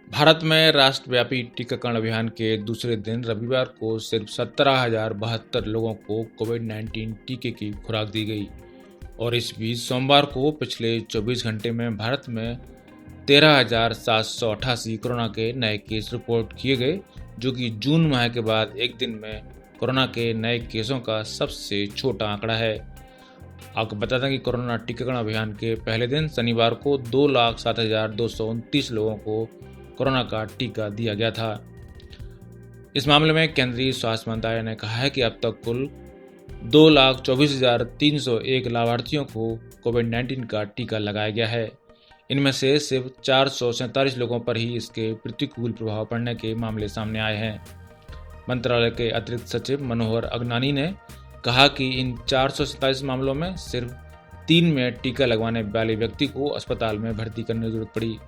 भारत में राष्ट्रव्यापी टीकाकरण अभियान के दूसरे दिन रविवार को सिर्फ 17,072 लोगों को कोविड-19 टीके की खुराक दी गई और इस बीच सोमवार को पिछले 24 घंटे में भारत में 13,788 कोरोना के नए केस रिपोर्ट किए गए, जो कि जून माह के बाद एक दिन में कोरोना के नए केसों का सबसे छोटा आंकड़ा है। आपको बता दें कि कोरोना टीकाकरण अभियान के पहले दिन शनिवार को 2,07,229 लोगों को कोरोना का टीका दिया गया था। इस मामले में केंद्रीय स्वास्थ्य मंत्रालय ने कहा है कि अब तक कुल 2,24,301 लाभार्थियों को कोविड-19 का टीका लगाया गया है। इनमें से सिर्फ 447 लोगों पर ही इसके प्रतिकूल प्रभाव पड़ने के मामले सामने आए हैं। मंत्रालय के अतिरिक्त सचिव मनोहर अगनानी ने कहा कि इन 447 मामलों में सिर्फ 3 में टीका लगवाने वाले व्यक्ति को अस्पताल में भर्ती करने की जरूरत पड़ी।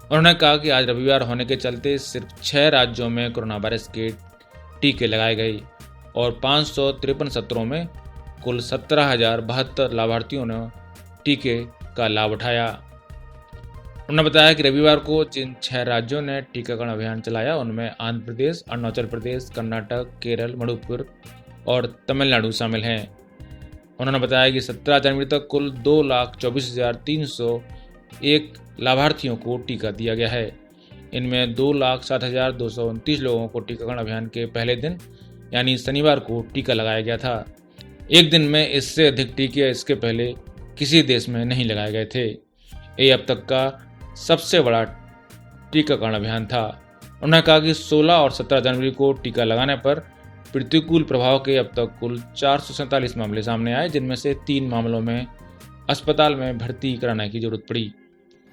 उन्होंने कहा कि आज रविवार होने के चलते सिर्फ 6 राज्यों में कोरोना वायरस के टीके लगाए गए और 553 सत्रों में कुल 17,072 लाभार्थियों ने टीके का लाभ उठाया। उन्होंने बताया कि रविवार को जिन 6 राज्यों ने टीकाकरण अभियान चलाया उनमें आंध्र प्रदेश, अरुणाचल प्रदेश, कर्नाटक, केरल, मणिपुर और तमिलनाडु शामिल हैं। उन्होंने बताया कि 17 जनवरी तक कुल 2,24,301 लाभार्थियों को टीका दिया गया है। इनमें 2,07,229 लोगों को टीकाकरण अभियान के पहले दिन यानी शनिवार को टीका लगाया गया था। एक दिन में इससे अधिक टीके इसके पहले किसी देश में नहीं लगाए गए थे। ये अब तक का सबसे बड़ा टीकाकरण अभियान था। उन्होंने कहा कि 16 और 17 जनवरी को टीका लगाने पर प्रतिकूल प्रभाव के अब तक कुल 447 मामले सामने आए, जिनमें से 3 मामलों में अस्पताल में भर्ती कराने की जरूरत पड़ी।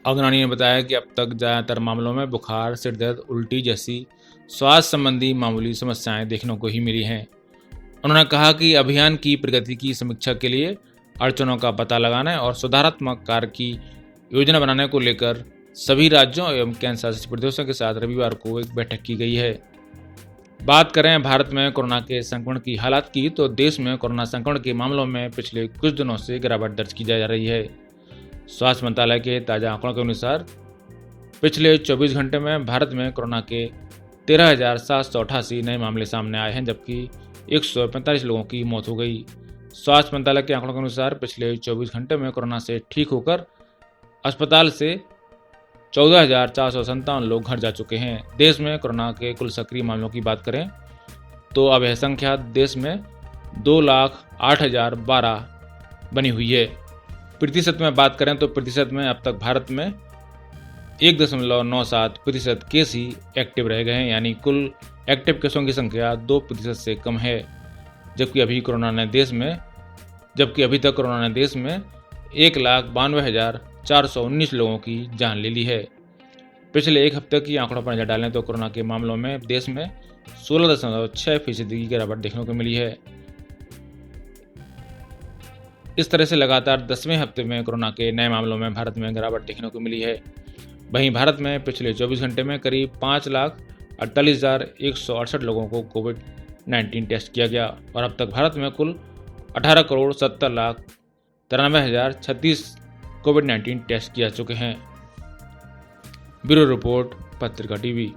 अगनानी ने बताया कि अब तक ज़्यादातर मामलों में बुखार, सिर दर्द, उल्टी जैसी स्वास्थ्य संबंधी मामूली समस्याएं देखने को ही मिली हैं। उन्होंने कहा कि अभियान की प्रगति की समीक्षा के लिए अड़चनों का पता लगाने और सुधारात्मक कार्य की योजना बनाने को लेकर सभी राज्यों एवं केंद्र शासित प्रदेशों के साथ रविवार को एक बैठक की गई है। बात करें भारत में कोरोना के संक्रमण की हालात की, तो देश में कोरोना संक्रमण के मामलों में पिछले कुछ दिनों से गिरावट दर्ज की जा रही है। स्वास्थ्य मंत्रालय के ताज़ा आंकड़ों के अनुसार पिछले 24 घंटे में भारत में कोरोना के 13,788 नए मामले सामने आए हैं, जबकि 145 लोगों की मौत हो गई। स्वास्थ्य मंत्रालय के आंकड़ों के अनुसार पिछले 24 घंटे में कोरोना से ठीक होकर अस्पताल से 14,457 लोग घर जा चुके हैं। देश में कोरोना के कुल सक्रिय मामलों की बात करें तो अब यह संख्या देश में 2,08,012 बनी हुई है। प्रतिशत में बात करें तो प्रतिशत में अब तक भारत में 1.97% केस ही एक्टिव रह गए हैं, यानी कुल एक्टिव केसों की संख्या 2% से कम है। जबकि अभी तक कोरोना ने देश में 1,92,419 लोगों की जान ले ली है। पिछले एक हफ्ते की आंकड़ों पर नजर डालें तो कोरोना के मामलों में देश में 16.6% की गिरावट देखने को मिली है। इस तरह से लगातार 10वें हफ्ते में कोरोना के नए मामलों में भारत में गिरावट देखने को मिली है। वहीं भारत में पिछले 24 घंटे में करीब 5,48,168 लोगों को कोविड-19 टेस्ट किया गया और अब तक भारत में कुल 18,70,93,036 कोविड-19 टेस्ट किया चुके हैं। ब्यूरो रिपोर्ट, पत्रिका टीवी।